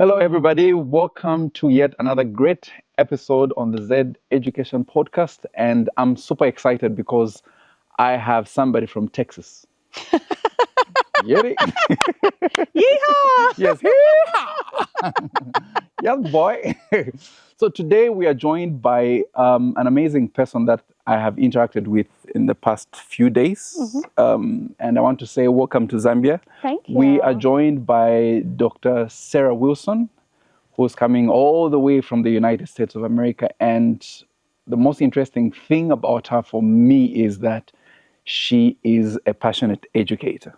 Hello, everybody. Welcome to yet another great episode on the ZED Education Podcast. And I'm super excited because I have somebody from Texas. Get it? Yeehaw! Yes. Yeehaw! Yes, boy. So today we are joined by an amazing person that I have interacted with in the past few days. And I want to say welcome to Zambia. Thank you. We are joined by Dr. Sarah Wilson, who's coming all the way from the United States of America. And the most interesting thing about her for me is that she is a passionate educator,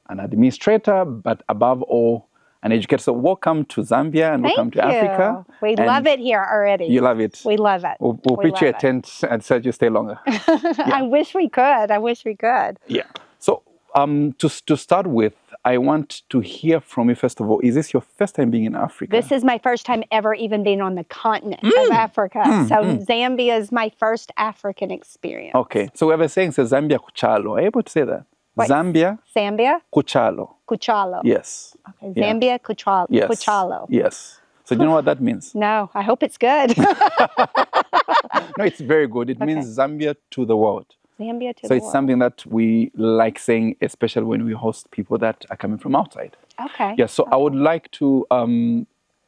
an administrator, but above all, an educator. So welcome to Zambia and welcome to Africa. We And love it here already. You love it. We love it. We'll We pitch you a love it. tent and say you stay longer. I wish we could. I wish we could. Yeah. So to start with, I want to hear from you first of all. Is this your first time being in Africa? This is my first time ever even being on the continent of Africa. Zambia is my first African experience. Okay. So we have a saying says Zambia kuchalo. Are you able to say that? What? Zambia Zambia? kuchalo. Kuchalo. Yes. Okay. Yeah. Zambia Kuchalo. Yes. Kuchalo. Yes. So do you know what that means? No, I hope it's good. No, it's very good. It means Zambia to the world. Zambia to So the it's world. something that we like saying, especially when we host people that are coming from outside. Okay. Yeah, so I would like to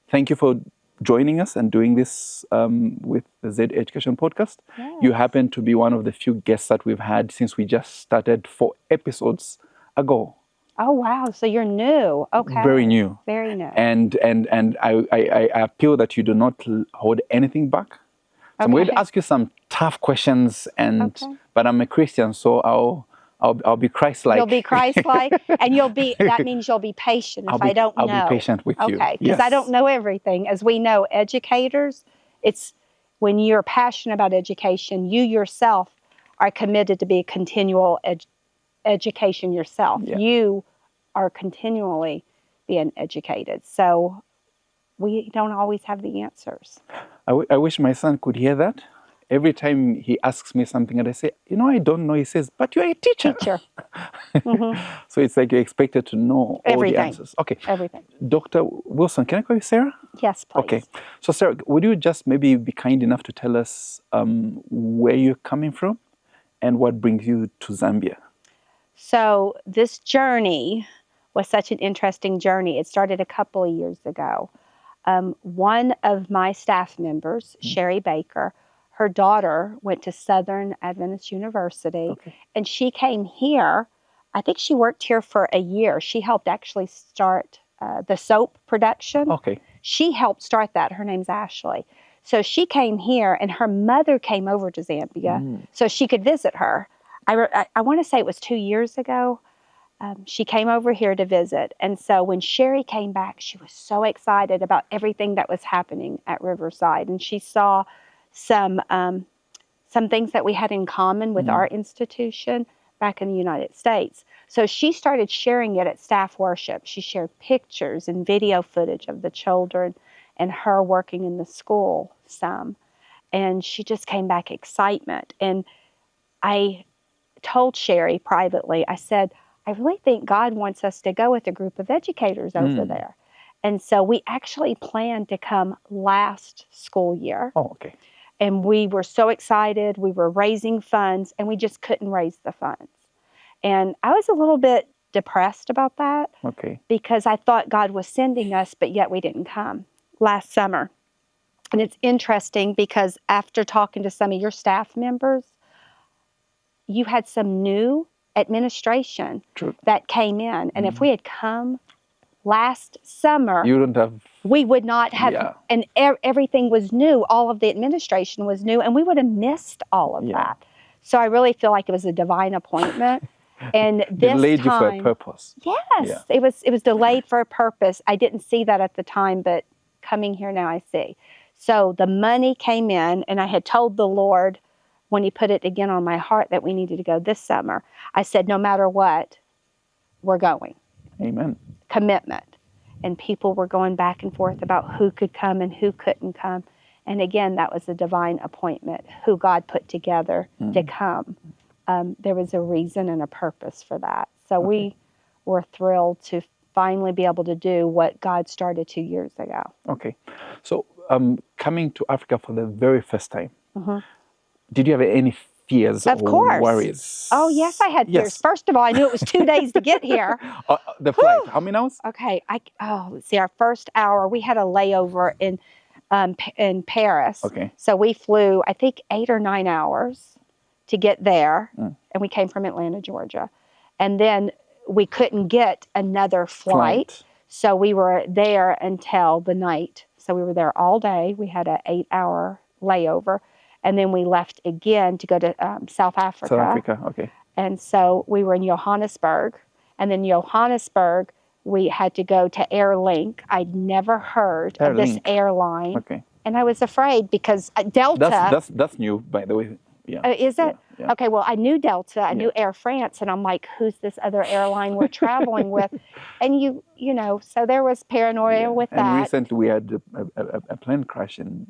thank you for joining us and doing this with the ZED Education Podcast. Yes. You happen to be one of the few guests that we've had since we just started 4 episodes ago. Oh, wow. So you're new. Okay. Very new. Very new. And I appeal that you do not hold anything back. So I'm going to Okay. ask you some tough questions, Okay. but I'm a Christian, so I'll be Christ-like. You'll be Christ-like, and that means you'll be patient if I don't know. I'll be patient with you. Okay, because I don't know everything. As we know, educators, it's when you're passionate about education, you yourself are committed to be a continual education yourself. Yeah. You are continually being educated. So we don't always have the answers. I wish my son could hear that. Every time he asks me something and I say, I don't know, he says, but you're a teacher. Teacher. So it's like you're expected to know all Everything. the answers. Okay. Everything. Dr. Wilson, can I call you Sarah? Yes, please. Okay. So Sarah, would you just maybe be kind enough to tell us where you're coming from and what brings you to Zambia? So this journey was such an interesting journey. It started a couple of years ago. One of my staff members, Sherry Baker, her daughter went to Southern Adventist University, and she came here. I think she worked here for a year. She helped actually start the soap production. Okay. She helped start that. Her name's Ashley. So she came here, and her mother came over to Zambia so she could visit her. I want to say it was 2 years ago. She came over here to visit. And so when Sherry came back, she was so excited about everything that was happening at Riverside. And she saw some things that we had in common with our institution back in the United States. So she started sharing it at staff worship. She shared pictures and video footage of the children and her working in the school some. And she just came back excitement. And I told Sherry privately, I said, I really think God wants us to go with a group of educators over there. And so we actually planned to come last school year. Oh, okay. And we were so excited. We were raising funds, and we just couldn't raise the funds. And I was a little bit depressed about that because I thought God was sending us, but yet we didn't come last summer. And it's interesting because after talking to some of your staff members, you had some new administration that came in. And if we had come last summer, you wouldn't have. We would not have, and everything was new. All of the administration was new, and we would have missed all of that. So I really feel like it was a divine appointment. And this delayed time, you for a purpose. Yes, it was delayed for a purpose. I didn't see that at the time, but coming here now I see. So the money came in, and I had told the Lord when he put it again on my heart that we needed to go this summer. I said, no matter what, we're going. Amen. Commitment. And people were going back and forth about who could come and who couldn't come. And again, that was a divine appointment, who God put together to come. There was a reason and a purpose for that. So we were thrilled to finally be able to do what God started 2 years ago. Okay. So coming to Africa for the very first time, Mm-hmm. did you have any fears Of or course. worries? Oh, yes, I had fears. Yes. First of all, I knew it was 2 days to get here. The flight, how many hours? Okay. Let's see. Our first hour, we had a layover in Paris. Okay. So we flew, I think, 8 or 9 hours to get there. Mm. And we came from Atlanta, Georgia. And then we couldn't get another flight. So we were there until the night. So we were there all day. We had an 8-hour layover. And then we left again to go to South Africa. South Africa, okay. And so we were in Johannesburg. And then Johannesburg, we had to go to AirLink. I'd never heard of this airline. Okay. And I was afraid because Delta. That's new, by the way. Yeah. Is it? Yeah. Okay, well, I knew Delta. I knew Air France. And I'm like, who's this other airline we're traveling with? And you know, so there was paranoia with that. And recently we had a plane crash in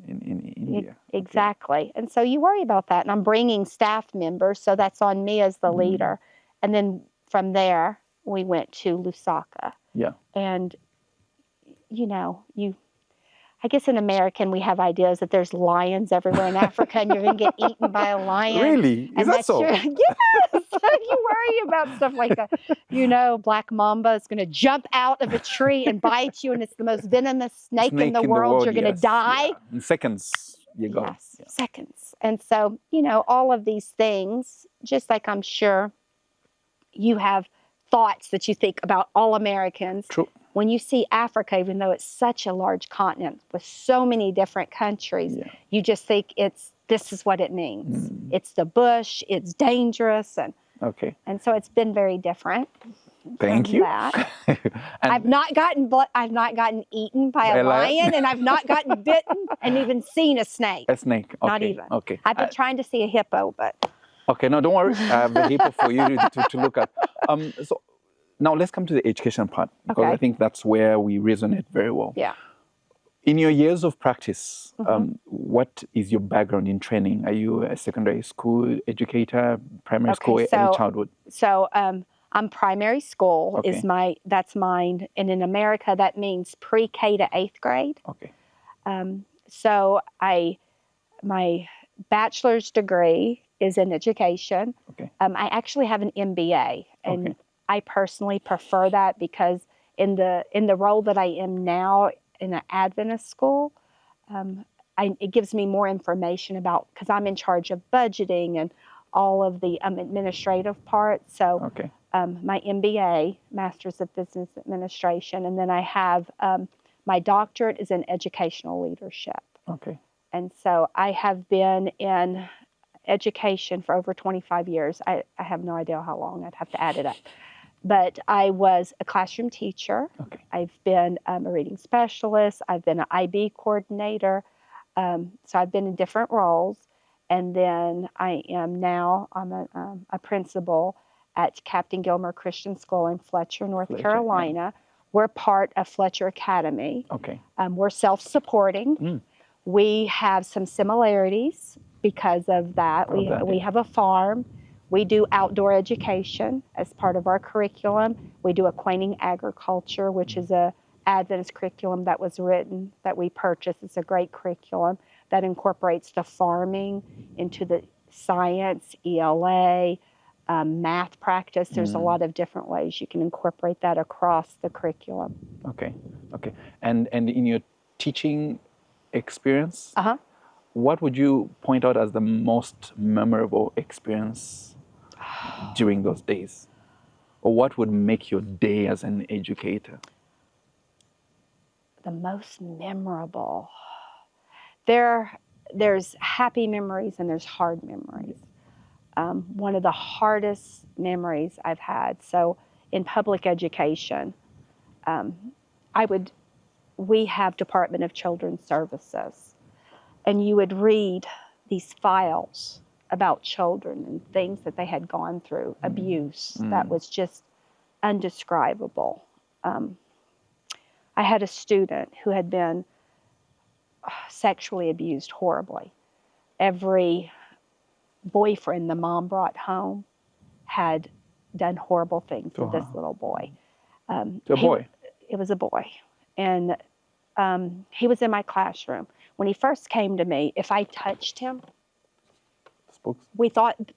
India. Exactly. Okay. And so you worry about that. And I'm bringing staff members, so that's on me as the leader. And then from there, we went to Lusaka. Yeah. And, you know, I guess in American, we have ideas that there's lions everywhere in Africa and you're going to get eaten by a lion. Really? Is that so? Yes. You worry about stuff like that. You know, black mamba is going to jump out of a tree and bite you, and it's the most venomous snake in the world. You're going to die. Yeah. In seconds, you go. Yes, seconds. And so, you know, all of these things, just like I'm sure you have thoughts that you think about all Americans. True. When you see Africa, even though it's such a large continent with so many different countries, you just think this is what it means. It's the bush, it's dangerous, and so it's been very different. Thank you. I've not gotten eaten by a lion, and I've not gotten bitten, and even seen a snake. A snake. Okay. Not even. Okay. I've been trying to see a hippo, but. Okay, no, don't worry. I have a hippo for you to look at. So now let's come to the education part, because I think that's where we resonate very well. Yeah. In your years of practice, what is your background in training? Are you a secondary school educator, primary school, early childhood? So I'm primary school that's mine, and in America that means pre-K to 8th grade. Okay. So my bachelor's degree is in education. Okay. I actually have an MBA, and I personally prefer that because in the role that I am now in an Adventist school, it gives me more information about, because I'm in charge of budgeting and all of the administrative parts. So my MBA, Master's of Business Administration, and then I have my doctorate is in educational leadership. Okay. And so I have been in education for over 25 years. I have no idea how long. I'd have to add it up. But I was a classroom teacher. Okay. I've been a reading specialist. I've been an IB coordinator. So I've been in different roles. And then I'm a principal at Captain Gilmer Christian School in Fletcher, North Carolina. We're part of Fletcher Academy. Okay. We're self-supporting. We have some similarities because of that. We have a farm. We do outdoor education as part of our curriculum. We do Acquainting Agriculture, which is a Adventist curriculum that was written, that we purchased. It's a great curriculum that incorporates the farming into the science, ELA, math practice. There's a lot of different ways you can incorporate that across the curriculum. Okay. And in your teaching experience, what would you point out as the most memorable experience during those days? Or what would make your day as an educator? The most memorable. There's happy memories and there's hard memories. One of the hardest memories I've had, so in public education, we have Department of Children's Services, and you would read these files about children and things that they had gone through, abuse that was just undescribable. I had a student who had been sexually abused horribly. Every boyfriend the mom brought home had done horrible things to this little boy. To a boy? it was a boy. And he was in my classroom. When he first came to me, if I touched him,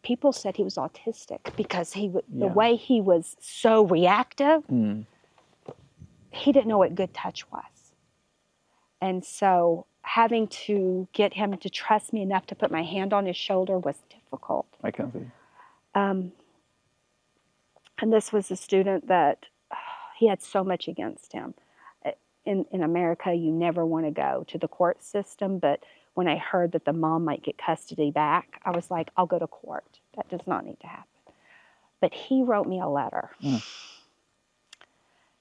people said he was autistic because the way he was so reactive, he didn't know what good touch was. And so having to get him to trust me enough to put my hand on his shoulder was difficult. I can see. And this was a student that he had so much against him. In America, you never want to go to the court system, but when I heard that the mom might get custody back, I was like, I'll go to court. That does not need to happen. But he wrote me a letter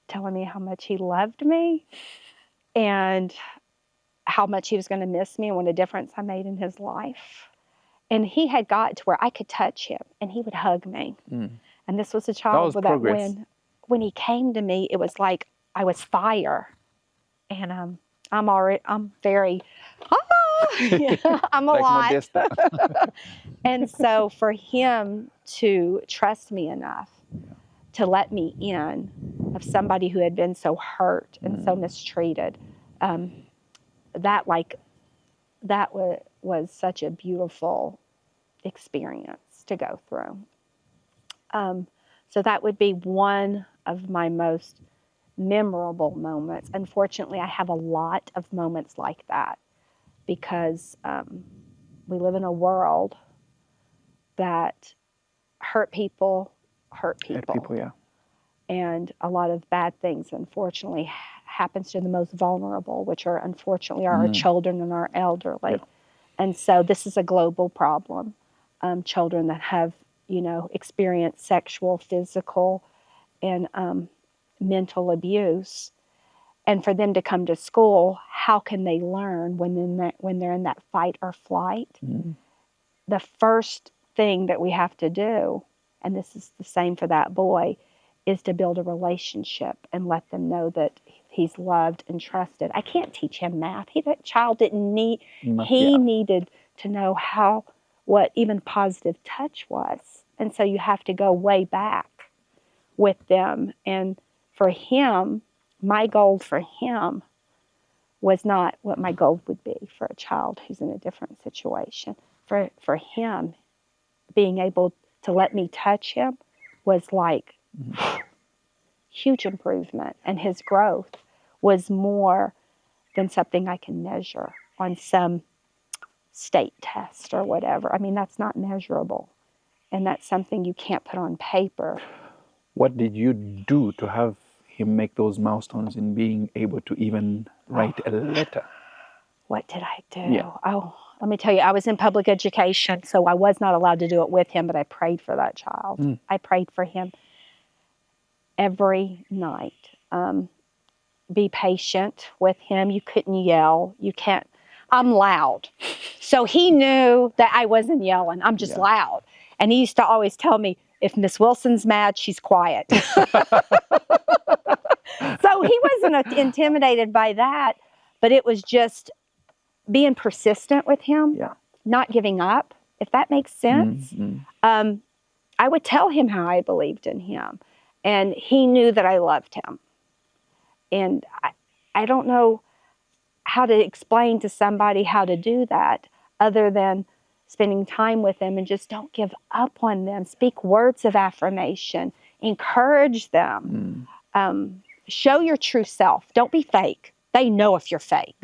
telling me how much he loved me and how much he was going to miss me and what a difference I made in his life. And he had got to where I could touch him and he would hug me. And this was a child that when he came to me, it was like I was fire. And I'm very, I'm alive. And so for him to trust me enough to let me in of somebody who had been so hurt and so mistreated, that was such a beautiful experience to go through. So that would be one of my most memorable moments. Unfortunately, I have a lot of moments like that because we live in a world that hurt people. Yeah. And a lot of bad things, unfortunately, happens to the most vulnerable, which are, unfortunately, our children and our elderly. Yeah. And so this is a global problem. Children that have, experienced sexual, physical, and mental abuse, and for them to come to school, how can they learn when they're in that fight or flight? The first thing that we have to do, and this is the same for that boy, is to build a relationship and let them know that he's loved and trusted. I can't teach him math. That child didn't need, he needed to know what even positive touch was. And so you have to go way back with them. And for him, my goal for him was not what my goal would be for a child who's in a different situation. For him, being able to let me touch him was like huge improvement. And his growth was more than something I can measure on some state test or whatever. I mean, that's not measurable. And that's something you can't put on paper. What did you do to have him make those milestones in being able to even write a letter? What did I do? Yeah. Oh, let me tell you, I was in public education, so I was not allowed to do it with him, but I prayed for that child. I prayed for him every night. Be patient with him. You couldn't yell. You can't. I'm loud. So he knew that I wasn't yelling. I'm just loud. And he used to always tell me, if Miss Wilson's mad, she's quiet. So he wasn't intimidated by that, but it was just being persistent with him, not giving up, if that makes sense. I would tell him how I believed in him, and he knew that I loved him. And I don't know how to explain to somebody how to do that other than spending time with them, and just don't give up on them. Speak words of affirmation. Encourage them. Show your true self. Don't be fake. They know if you're fake.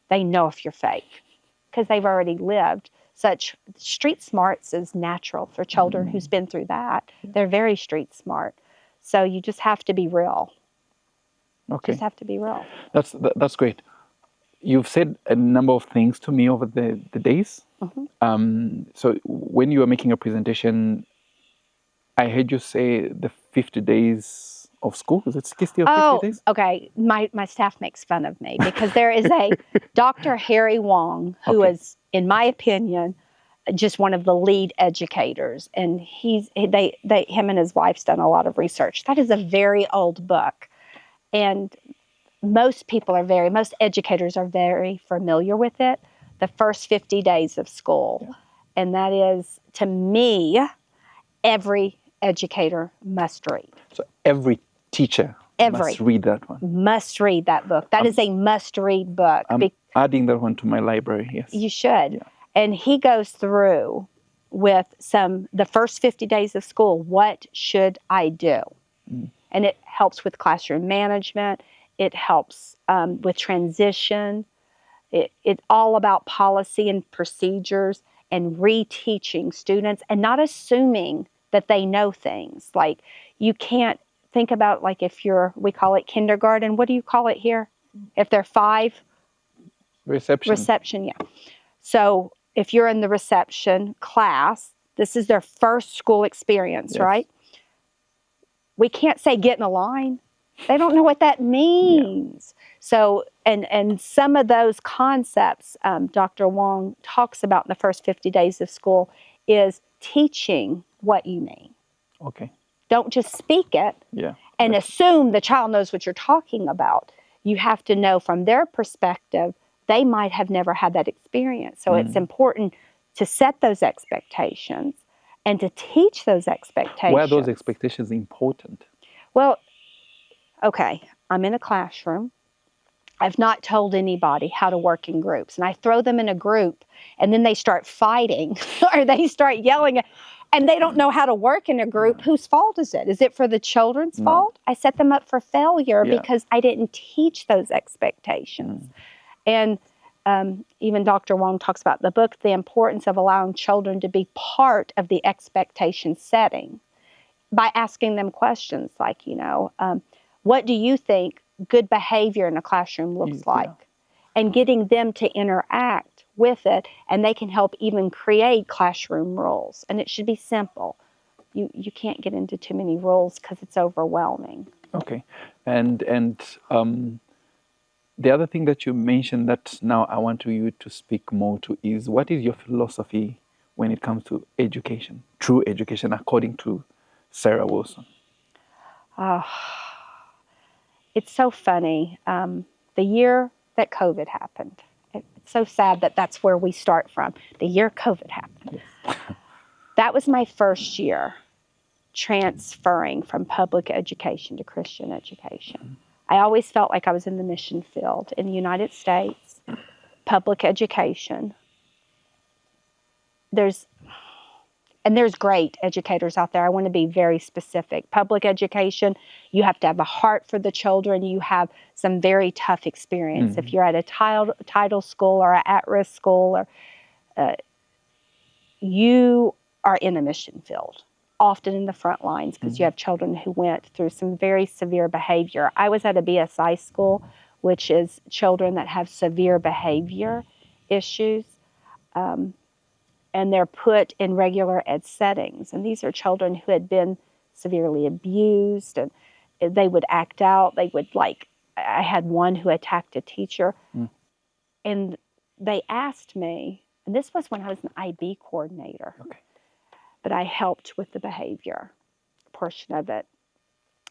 They know if you're fake because they've already lived such. Street smarts is natural for children who's been through that. They're very street smart. So you just have to be real. Okay. Just have to be real. That's great. You've said a number of things to me over the days. So when you were making a presentation, I heard you say the 50 days of school. Is it 60 or 50 days? Okay. My staff makes fun of me because there is a Dr. Harry Wong who is, in my opinion, just one of the lead educators. And him and his wife's done a lot of research. That is a very old book. And most educators are very familiar with it. The first 50 days of school. And that is, to me, every educator must read. So every teacher Must read that one. Must read that book. That is a must-read book. I'm adding that one to my library, yes. You should. Yeah. And he goes through with the first 50 days of school, what should I do? And it helps with classroom management. It helps with transition. It's all about policy and procedures and reteaching students and not assuming that they know things. Like, you can't think about, like, if we call it kindergarten. What do you call it here? If they're 5? Reception. Reception, yeah. So if you're in the reception class, this is their first school experience, right? We can't say get in a line. They don't know what that means. Yeah. So, and some of those concepts Dr. Wong talks about in the first 50 days of school is teaching what you mean. Okay. Don't just speak it and assume the child knows what you're talking about. You have to know from their perspective, they might have never had that experience. So it's important to set those expectations and to teach those expectations. Why are those expectations important? Well, okay, I'm in a classroom. I've not told anybody how to work in groups. And I throw them in a group, and then they start fighting or they start yelling, and they don't know how to work in a group. Whose fault is it? Is it for the children's fault? I set them up for failure because I didn't teach those expectations. And even Dr. Wong talks about in the book, the importance of allowing children to be part of the expectation setting by asking them questions like, what do you think good behavior in a classroom looks like? And getting them to interact with it, and they can help even create classroom rules. And it should be simple. You can't get into too many rules because it's overwhelming. Okay. And the other thing that you mentioned that now I want you to speak more to is, what is your philosophy when it comes to education, true education, according to Sarah Wilson? It's so funny. The year that COVID happened, it's so sad that that's where we start from. The year COVID happened. Yes. That was my first year transferring from public education to Christian education. I always felt like I was in the mission field in the United States, public education. There's great educators out there. I want to be very specific. Public education, you have to have a heart for the children. You have some very tough experience. If you're at a title school or an at-risk school, or you are in a mission field, often in the front lines, because you have children who went through some very severe behavior. I was at a BSI school, which is children that have severe behavior issues. And they're put in regular ed settings. And these are children who had been severely abused, and they would act out. They would, I had one who attacked a teacher. And they asked me, and this was when I was an IB coordinator, but I helped with the behavior portion of it.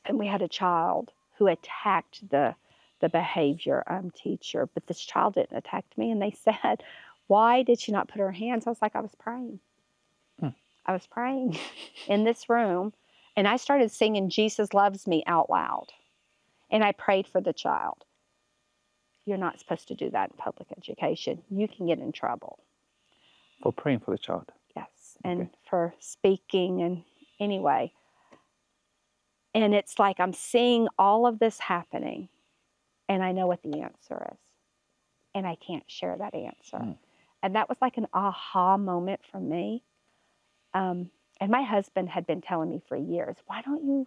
And we had a child who attacked the behavior teacher, but this child didn't attack me. And they said, why did she not put her hands? I was like, I was praying. I was praying in this room, and I started singing Jesus Loves Me out loud. And I prayed for the child. You're not supposed to do that in public education. You can get in trouble. For praying for the child? Yes, and for speaking, and anyway. And it's like I'm seeing all of this happening, and I know what the answer is. And I can't share that answer. And that was like an aha moment for me. And my husband had been telling me for years, why don't you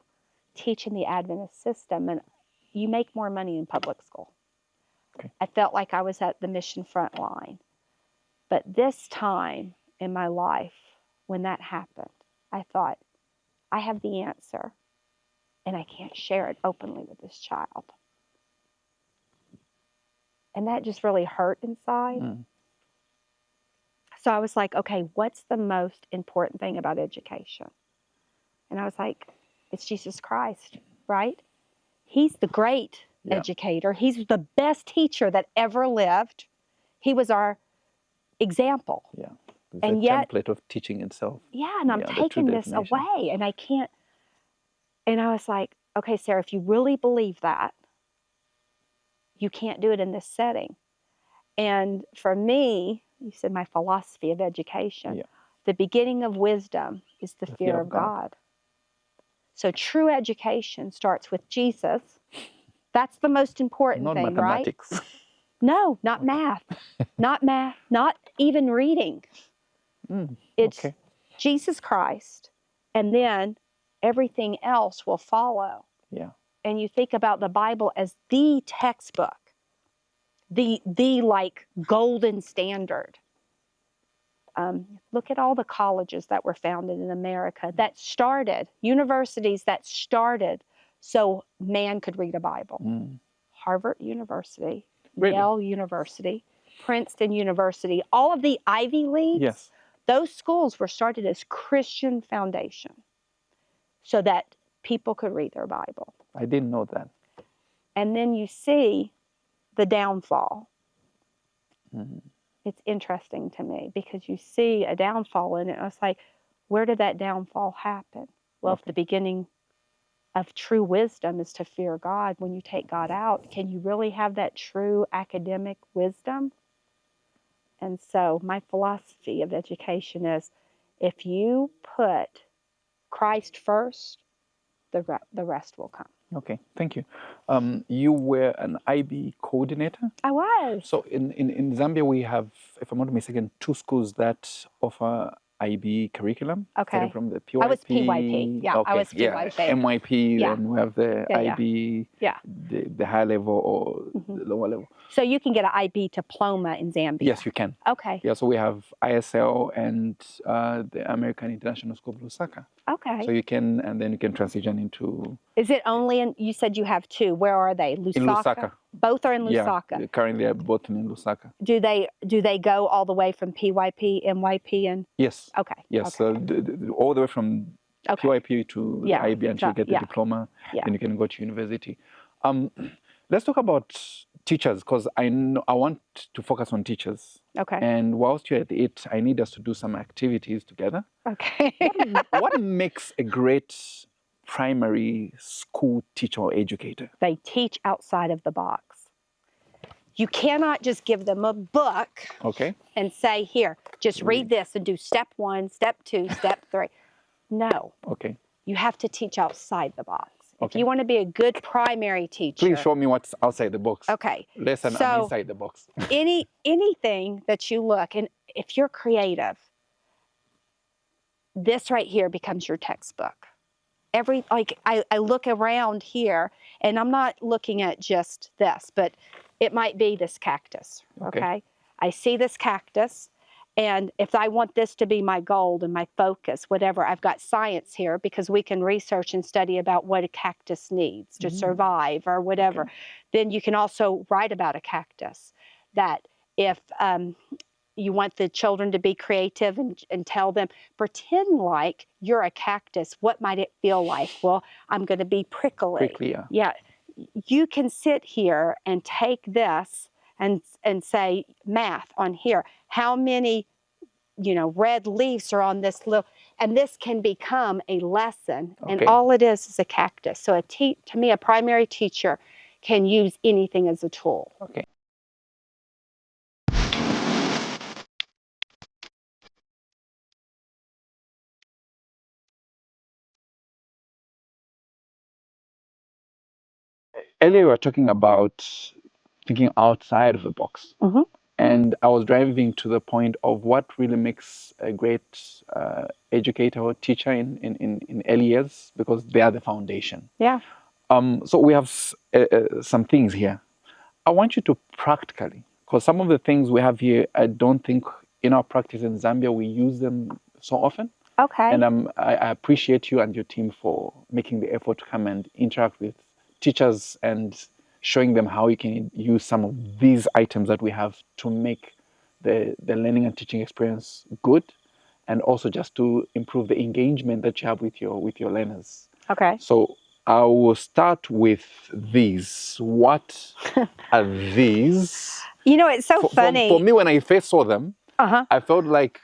teach in the Adventist system? And you make more money in public school. I felt like I was at the mission front line. But this time in my life, when that happened, I thought, I have the answer, and I can't share it openly with this child. And that just really hurt inside. So I was like, okay, what's the most important thing about education? And I was like, it's Jesus Christ, right? He's the great educator. He's the best teacher that ever lived. He was our example. Yeah. And the yet, template of teaching itself. Yeah, and I'm taking this away, and I can't. And I was like, okay, Sarah, if you really believe that, you can't do it in this setting. And for me, you said my philosophy of education, the beginning of wisdom is the fear of God. So true education starts with Jesus. That's the most important thing, mathematics. Right? No, not math. Not math, not even reading. It's Jesus Christ, and then everything else will follow. Yeah. And you think about the Bible as the textbook, the like golden standard. Look at all the colleges that were founded in America that started, universities that started so man could read a Bible. Harvard University, Yale University, Princeton University, all of the Ivy Leagues, those schools were started as Christian foundation so that people could read their Bible. I didn't know that. And then you see the downfall. It's interesting to me because you see a downfall in it. And it's like, where did that downfall happen? Well, if the beginning of true wisdom is to fear God, when you take God out, can you really have that true academic wisdom? And so my philosophy of education is, if you put Christ first, the rest will come. Okay, thank you. You were an IB coordinator? I was. So in Zambia, we have, if I'm not mistaken, 2 schools that offer IB curriculum. Okay. From the PYP. I was PYP. Yeah, I was PYP. MYP, then we have the IB, Yeah. the high level or the lower level. So you can get an IB diploma in Zambia? Yes, you can. Okay. Yeah, so we have ISL and the American International School of Lusaka. Okay. So you can, and then you can transition into... Is it only in, you said you have 2. Where are they? Lusaka? In Lusaka. Both are in Lusaka? Yeah, currently they're both in Lusaka. Do they go all the way from PYP, MYP, and... Yes. Okay. Yes, okay. So all the way from PYP to IB until you get the diploma, then you can go to university. Let's talk about teachers, because I want to focus on teachers. Okay. And whilst you're at it, I need us to do some activities together. Okay. What makes a great primary school teacher or educator? They teach outside of the box. You cannot just give them a book and say, here, just read this and do step 1, step 2, step 3. No. Okay. You have to teach outside the box. If you want to be a good primary teacher. Please show me what's outside the box. Okay. Less than inside the box. anything that you look, and if you're creative, this right here becomes your textbook. I look around here, and I'm not looking at just this, but it might be this cactus, okay? I see this cactus, and if I want this to be my goal and my focus, whatever, I've got science here because we can research and study about what a cactus needs to survive or whatever. Then you can also write about a cactus, that if you want the children to be creative and tell them, pretend like you're a cactus. What might it feel like? Well, I'm going to be prickly. Prickly, yeah. You can sit here and take this and say math on here. How many, red leaves are on this little, and this can become a lesson. And all it is a cactus. So to me, a primary teacher can use anything as a tool. Okay. Earlier, we were talking about thinking outside of the box. And I was driving to the point of what really makes a great educator or teacher in early years, because they are the foundation. Yeah. So we have some things here. I want you to practically, because some of the things we have here, I don't think in our practice in Zambia we use them so often. Okay. And I appreciate you and your team for making the effort to come and interact with teachers and showing them how you can use some of these items that we have to make the learning and teaching experience good, and also just to improve the engagement that you have with your learners. Okay. So I will start with these. What are these? It's so funny. For me, when I first saw them, I felt like,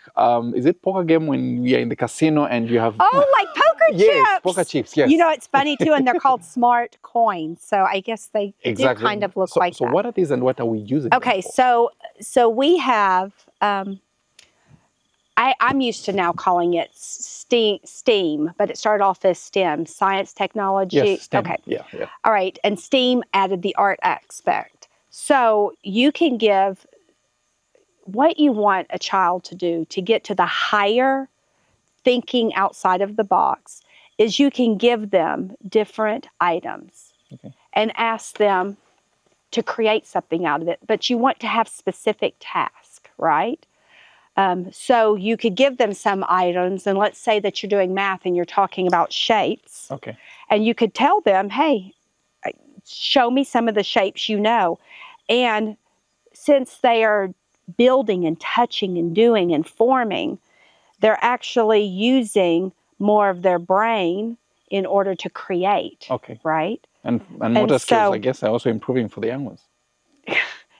is it poker game when you're in the casino and you have... Oh, like poker chips. Yes, poker chips, yes. You know, it's funny too, and they're called smart coins. So I guess they do kind of look like that. So what are these and what are we using Okay, them for? so we have, I'm used to now calling it STEAM, but it started off as STEM, science, technology. Yes, STEM. Okay. Yeah. All right, and STEAM added the art aspect. So you can give what you want a child to do to get to the higher thinking outside of the box is you can give them different items and ask them to create something out of it, but you want to have specific tasks, right? So you could give them some items, and let's say that you're doing math and you're talking about shapes. Okay. And you could tell them, hey, show me some of the shapes you know. And since they are building and touching and doing and forming, they're actually using more of their brain in order to create. Okay. Right? And motor skills, I guess, are also improving for the young ones.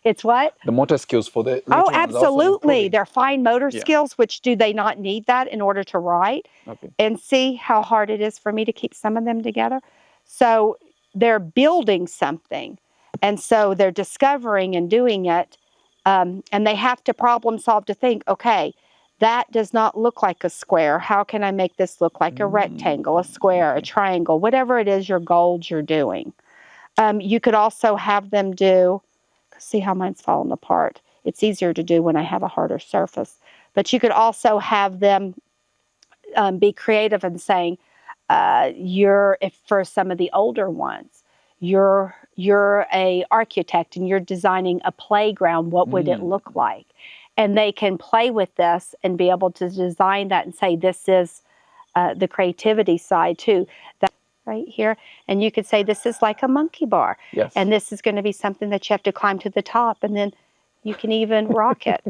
It's what? The motor skills for the... Oh, absolutely. Their fine motor skills, which do they not need that in order to write? Okay. And see how hard it is for me to keep some of them together? So they're building something. And so they're discovering and doing it. And they have to problem solve to think, okay, that does not look like a square. How can I make this look like a rectangle, a square, a triangle, whatever it is your goals you're doing. You could also have them do... See how mine's falling apart. It's easier to do when I have a harder surface. But you could also have them be creative in saying, for some of the older ones, you're a architect and you're designing a playground. What would it look like? And they can play with this and be able to design that and say, this is the creativity side too. Right here, and you could say this is like a monkey bar, and this is going to be something that you have to climb to the top, and then you can even rock it.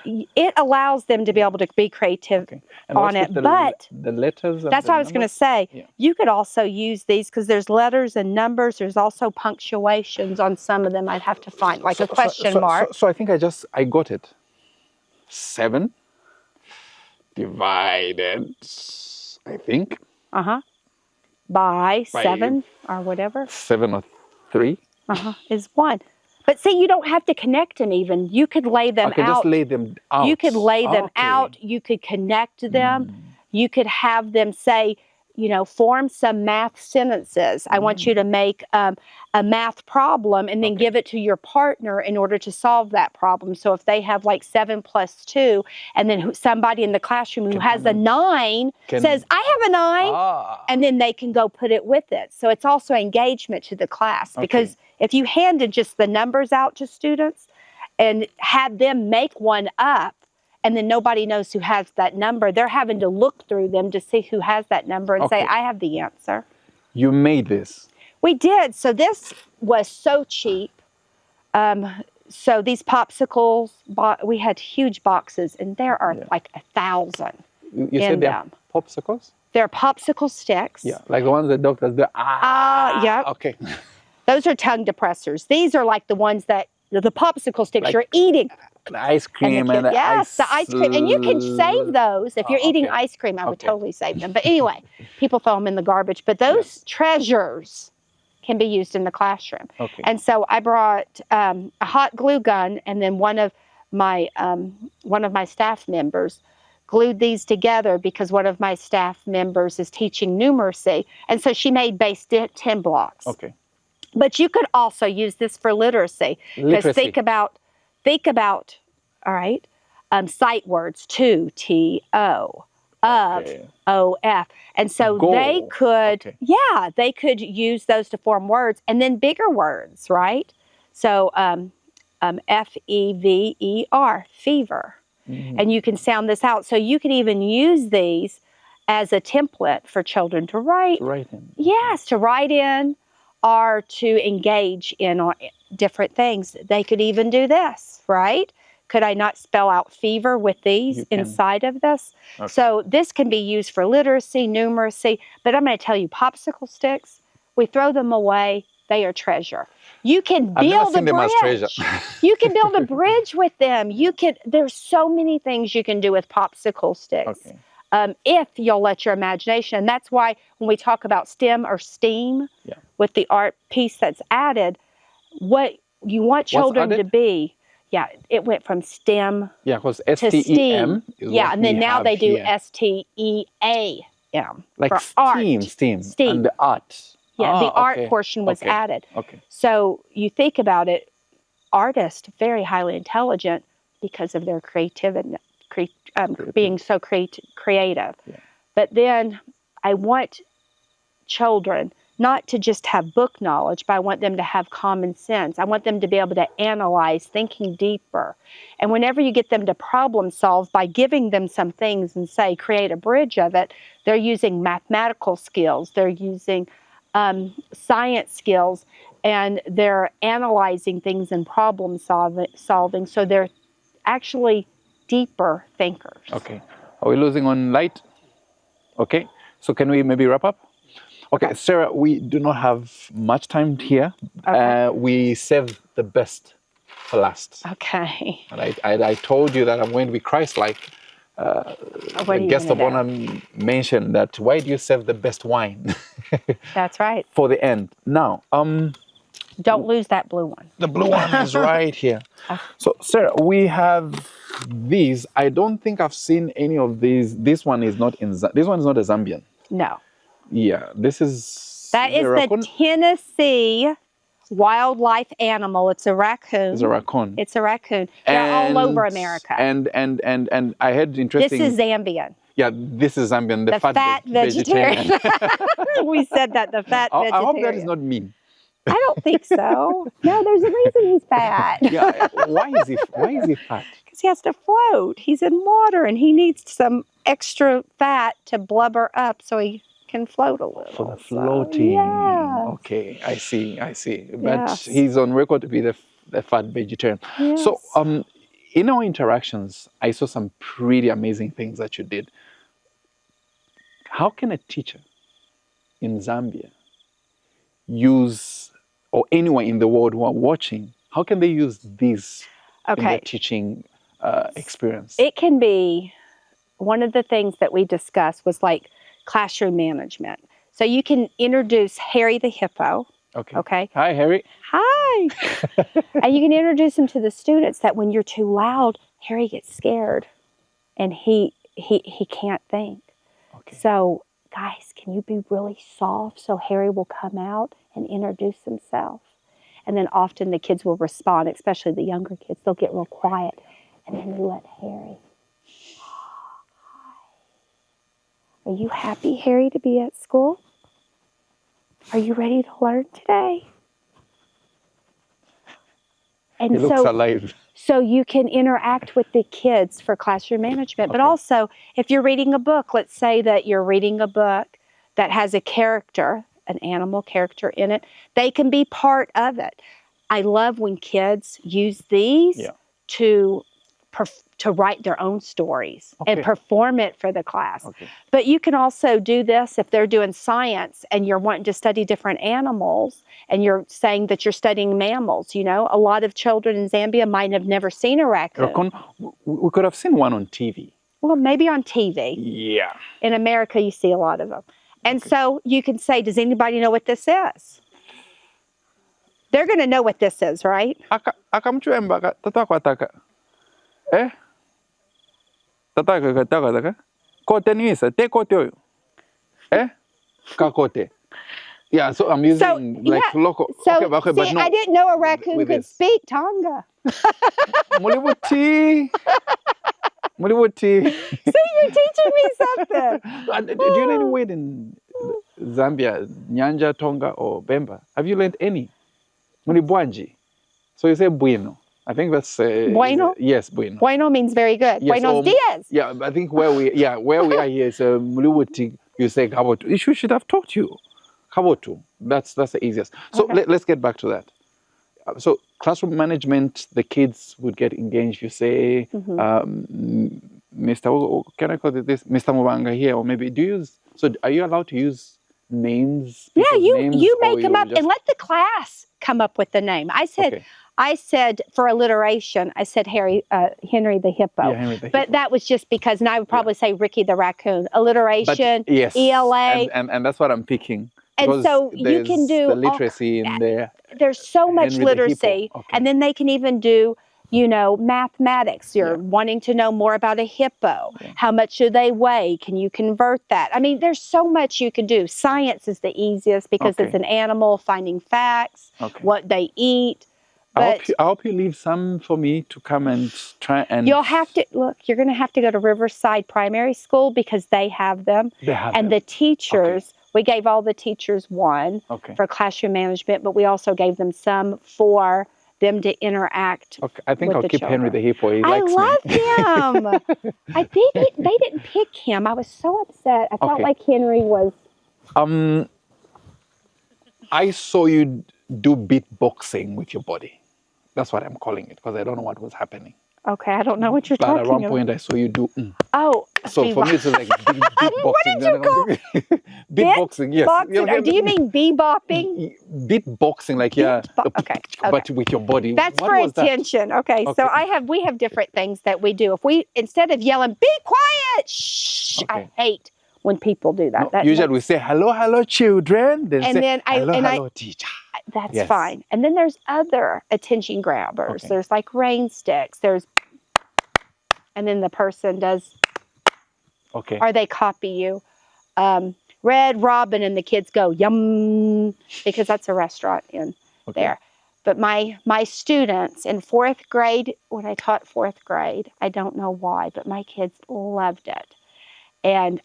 It allows them to be able to be creative on it. But the letters. That's what I was going to say. Yeah. You could also use these because there's letters and numbers. There's also punctuations on some of them. I'd have to find like a question mark. So I think I got it. 7 divided, I think. By 7 or whatever. 7 or 3. Is 1. But see, you don't have to connect them even. You could lay them out. Just lay them out. You could lay them out. You could connect them. You could have them say, form some math sentences. I want you to make a math problem and then give it to your partner in order to solve that problem. So if they have like 7 plus 2, and then somebody in the classroom who has a 9 says, I have a 9, and then they can go put it with it. So it's also engagement to the class, because if you handed just the numbers out to students and had them make one up, and then nobody knows who has that number, they're having to look through them to see who has that number and say, I have the answer. You made this? We did. So this was so cheap. So these popsicles, we had huge boxes, and there are like 1,000 You said they're popsicles? They're popsicle sticks. Yeah, like the ones that doctors do. Yeah. Okay. Those are tongue depressors. These are like the ones that, the popsicle sticks you're eating. The ice cream and the ice cream. And you can save those. If you're eating ice cream, I would totally save them. But anyway, people throw them in the garbage. But those treasures can be used in the classroom. And so I brought a hot glue gun, and then one of my staff members glued these together because one of my staff members is teaching numeracy. And so she made base 10 blocks. But you could also use this for literacy. Because think about, all right, sight words, to, T-O, of, O-F. And so they could, they could use those to form words, and then bigger words, right? So F-E-V-E-R, fever. And you can sound this out. So you can even use these as a template for children to write. Yes, to write in or to engage in different things. They could even do this, right? Could I not spell out fever with these inside of this? So this can be used for literacy, numeracy, but I'm going to tell you, popsicle sticks, we throw them away They are treasure. You can I've never build a seen them as bridge. treasure. You can build a bridge with them. There's so many things you can do with popsicle sticks. Okay. If you'll let your imagination. And that's why when we talk about STEM or STEAM, with the art piece that's added, what you want children to be, it went from STEM because to STEM STEAM. is Yeah, what and then we now have they do here. STEAM. Like for STEAM, art. STEAM, and the art. Yeah, the art okay. portion was added. Okay. So you think about it, artists, very highly intelligent because of their creativity, being so creative. Yeah. But then I want children not to just have book knowledge, but I want them to have common sense. I want them to be able to analyze, thinking deeper. And whenever you get them to problem solve by giving them some things and say, create a bridge of it, they're using mathematical skills, they're using science skills, and they're analyzing things and problem solving. So they're actually deeper thinkers. Okay. Are we losing on light? Okay. So can we maybe wrap up? Okay, Sarah, we do not have much time here. Okay. We save the best for last. Okay. And I told you that I'm going to be Christ-like. The guest of honor mentioned that, why do you save the best wine? That's right. For the end. Now, don't lose that blue one. The blue one is right here. So, Sarah, we have these. I don't think I've seen any of these. This one is not a Zambian. No. Yeah, this is... That is the Tennessee wildlife animal. It's a raccoon. It's a raccoon. It's a raccoon. They're all over America. And I heard interesting... This is Zambian. Yeah, this is Zambian, the fat vegetarian. We said that, the fat vegetarian. I hope that is not me. I don't think so. No, there's a reason he's fat. Yeah, why is he fat? Because he has to float. He's in water and he needs some extra fat to blubber up so he can float a little. For the floating. Yes. Okay, I see. But he's on record to be the fat vegetarian. Yes. So in our interactions, I saw some pretty amazing things that you did. How can a teacher in Zambia use, or anyone in the world who are watching, how can they use this in their teaching experience? It can be, one of the things that we discussed was like classroom management. So you can introduce Harry the hippo. Okay. Hi, Harry. Hi. And you can introduce him to the students that when you're too loud, Harry gets scared and he can't think. Okay. So guys, can you be really soft so Harry will come out and introduce himself? And then often the kids will respond, especially the younger kids. They'll get real quiet. And then you let Harry. Are you happy, Harry, to be at school? Are you ready to learn today? And he looks alive. So you can interact with the kids for classroom management. But also, if you're reading a book, let's say that you're reading a book that has a character, an animal character in it, they can be part of it. I love when kids use these to write their own stories and perform it for the class. But you can also do this if they're doing science and you're wanting to study different animals and you're saying that you're studying mammals. You know, a lot of children in Zambia might have never seen a raccoon. We could have seen one on TV. Well, maybe on TV. Yeah. In America, you see a lot of them. And so you can say, does anybody know what this is? They're going to know what this is, right? Eh? Yeah, so I'm using local. So, but no, I didn't know a raccoon could speak Tonga. Mulibuti. See, you're teaching me something. Do you know any word in Zambia, Nyanja, Tonga, or Bemba? Have you learned any? Mulibwanji. So you say bueno. I think that's bueno. Yes, bueno. Bueno means very good. Yes, Buenos dias. Yeah, I think where we are here is Mulibuti. You say kabotu. You should have taught you kabotu. That's the easiest. So let's get back to that. So classroom management, the kids would get engaged. You say, Mr. Can I call it this? Mr. Mubanga here, or maybe do you use? So are you allowed to use names? Yeah, Names, you or make them you up just- and let the class come up with the name. I said for alliteration, I said Henry the hippo. Yeah, Henry the But hippo. that was just because, and I would probably say Ricky the raccoon. Alliteration, But, yes, ELA. and that's what I'm picking. And Because so you can there's do the literacy in there. There's so much Henry the hippo. literacy. Okay. And then they can even do, mathematics. You're wanting to know more about a hippo. Yeah. How much do they weigh? Can you convert that? I mean, there's so much you can do. Science is the easiest because it's an animal, finding facts, what they eat. But I hope you leave some for me to come and try and... you'll have to, you're going to have to go to Riverside Primary School because they have them. They have and them. the teachers, we gave all the teachers one for classroom management, but we also gave them some for them to interact. Okay, I think with I'll the keep Henry the hippo. He I likes love me. him. They didn't pick him. I was so upset. I felt like Henry was... I saw you do beatboxing with your body. That's what I'm calling it, because I don't know what was happening. Okay, I don't know what you're But talking at about. one point I saw you do... Oh. So for me, it's like beatboxing. What did you call beatboxing, yes. Boxing? Do you mean bebopping? Beatboxing, like, Okay. But with your body. That's What for was that? attention. Okay, so we have different things that we do. If we, instead of yelling, be quiet, shh, I hate when people do that. No, usually we say, hello, hello, children. Then say, hello, teacher. That's fine. And then there's other attention grabbers. There's like rain sticks. And then the person does, or they copy you. Red Robin, and the kids go, yum, because that's a restaurant in there. But my students in 4th grade, when I taught 4th grade, I don't know why, but my kids loved it. And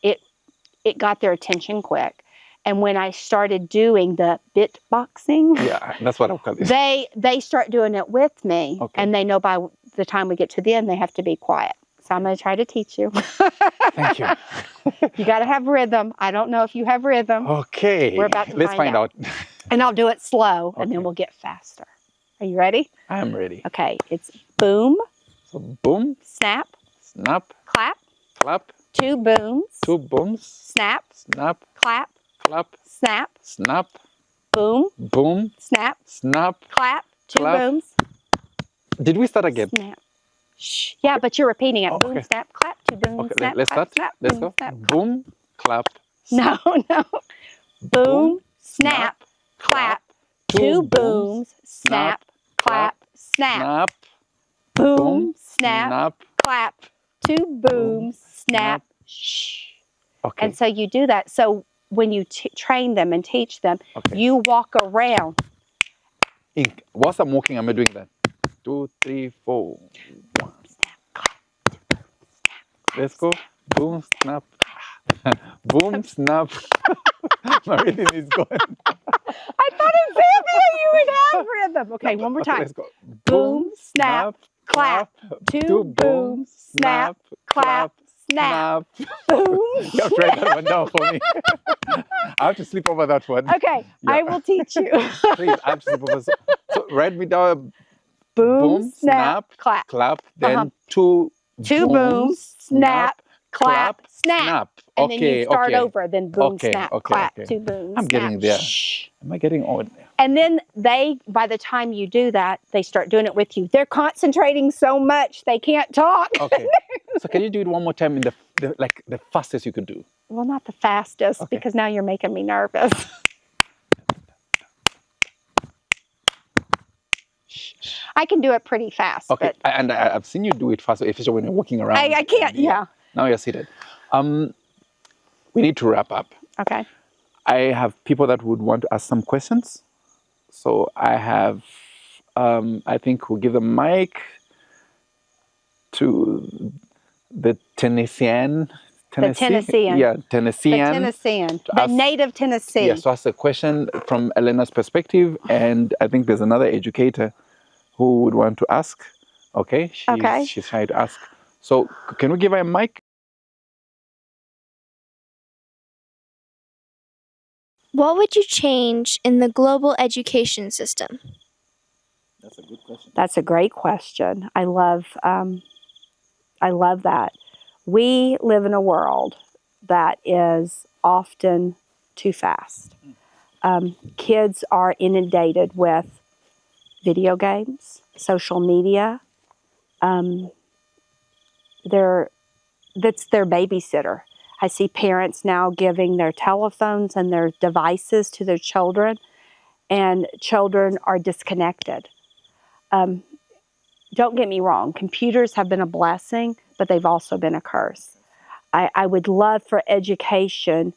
it got their attention quick. And when I started doing the bitboxing, that's what I'm calling it. They start doing it with me, and they know by the time we get to the end, they have to be quiet. So I'm going to try to teach you. Thank you. You got to have rhythm. I don't know if you have rhythm. Okay. We're about to Let's find out. And I'll do it slow, and then we'll get faster. Are you ready? I am ready. Okay. It's boom. So boom. Snap. Snap. Clap. Clap. 2 booms. 2 booms. Snap. Snap. Clap. Clap. Snap. Snap. Boom. Boom. Snap. Snap. Clap. 2 Clap. booms. Did we start again? Snap. Shh. Yeah, but you're repeating it. Boom, snap, clap, 2 booms, snap, let's clap, start. snap, Let's boom, go. snap, Boom. Clap. No. Boom, snap, clap, 2 booms, snap, clap, snap. Boom, snap, clap, 2 booms, snap, shh. Okay. And so you do that. So when you train them and teach them, you walk around. Whilst I'm walking, am I doing that? 2, 3, 4. 1. Let's go. Boom, snap. Boom, snap. My rhythm is going. I thought in Zambia you would have rhythm. Okay, one more time. Let's go. Boom, snap, clap. 2 booms, snap, clap, snap. Boom. You have to write that one down for me. I have to sleep over that one. Okay, I will teach you. Please, I have to sleep over. So write me down. Boom, snap, clap. Clap. Then 2 booms, snap, clap, snap. Snap. And then you start over. Then boom, snap, clap, 2 booms. I'm getting there. Shh. Am I getting on? And then by the time you do that, they start doing it with you. They're concentrating so much they can't talk. Okay. So can you do it one more time in the fastest you could do? Well, not the fastest, because now you're making me nervous. I can do it pretty fast. Okay, but and I've seen you do it fast, especially when you're walking around. I can't, Now you're seated. We need to wrap up. Okay. I have people that would want to ask some questions. So I have, I think we'll give the mic to the Tennessean. The Tennessean. Yeah, Tennessean. The Tennessean. The native Tennessee. Yeah, so ask a question from Elena's perspective. And I think there's another educator who would want to ask. Okay. She's trying to ask. So can we give her a mic? What would you change in the global education system? That's a good question. That's a great question. I love that. We live in a world that is often too fast. Kids are inundated with video games, social media. That's their babysitter. I see parents now giving their telephones and their devices to their children, and children are disconnected. Don't get me wrong, computers have been a blessing, but they've also been a curse. I would love for education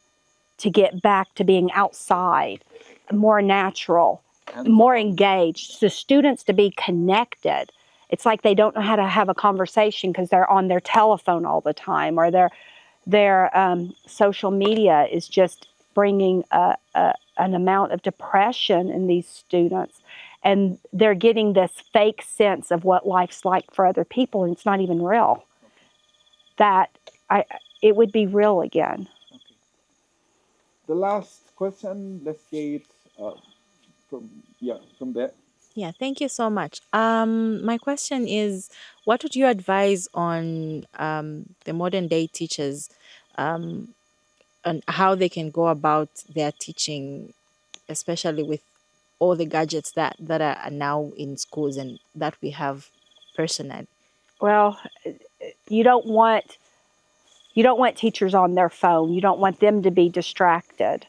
to get back to being outside, more natural, more engaged, so students to be connected. It's like they don't know how to have a conversation because they're on their telephone all the time, or their social media is just bringing an amount of depression in these students. And they're getting this fake sense of what life's like for other people, and it's not even real. It would be real again. Okay. The last question, let's get it from there. Yeah, thank you so much. My question is, what would you advise on the modern day teachers on how they can go about their teaching, especially with all the gadgets that are now in schools and that we have personally? Well, you don't want teachers on their phone. You don't want them to be distracted.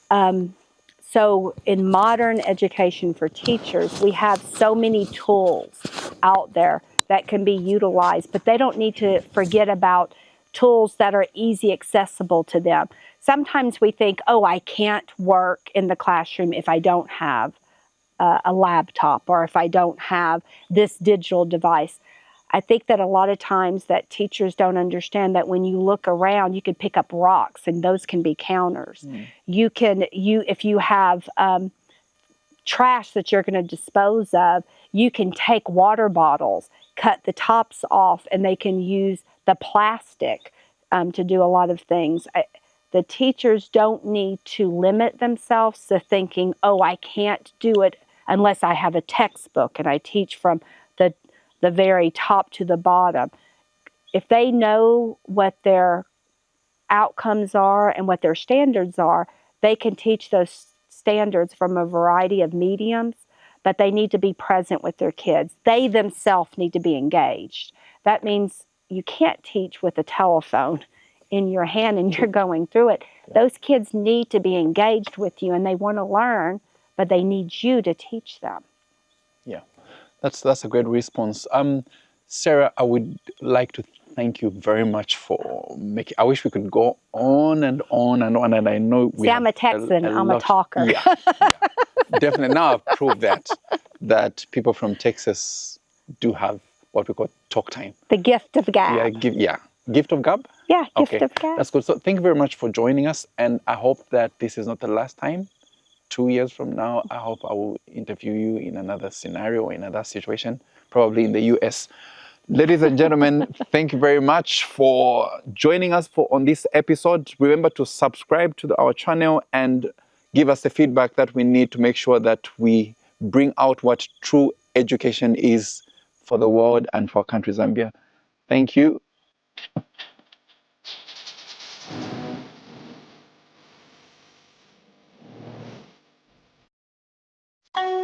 So in modern education for teachers, we have so many tools out there that can be utilized, but they don't need to forget about tools that are easy accessible to them. Sometimes we think, oh, I can't work in the classroom if I don't have a laptop or if I don't have this digital device. I think that a lot of times that teachers don't understand that when you look around, you can pick up rocks and those can be counters. If you have trash that you're going to dispose of, you can take water bottles, cut the tops off, and they can use the plastic to do a lot of things. The teachers don't need to limit themselves to thinking, oh, I can't do it unless I have a textbook and I teach from the very top to the bottom. If they know what their outcomes are and what their standards are, they can teach those standards from a variety of mediums, but they need to be present with their kids. They themselves need to be engaged. That means you can't teach with a telephone in your hand and you're going through it. Those kids need to be engaged with you and they want to learn, but they need you to teach them. Yeah. That's a great response. Sarah, I would like to thank you very much for making. I wish we could go on and on and on, and I know we. See, I'm a Texan. I'm a talker. Yeah, definitely. Now I've proved that people from Texas do have what we call talk time. The gift of gab. Gift of gab. Yeah, gift Okay, of gab. that's good. So thank you very much for joining us, and I hope that this is not the last time. 2 years from now, I hope I will interview you in another scenario, in another situation, probably in the US. Ladies and gentlemen, thank you very much for joining us on this episode. Remember to subscribe to our channel and give us the feedback that we need to make sure that we bring out what true education is for the world and for our country, Zambia. Thank you.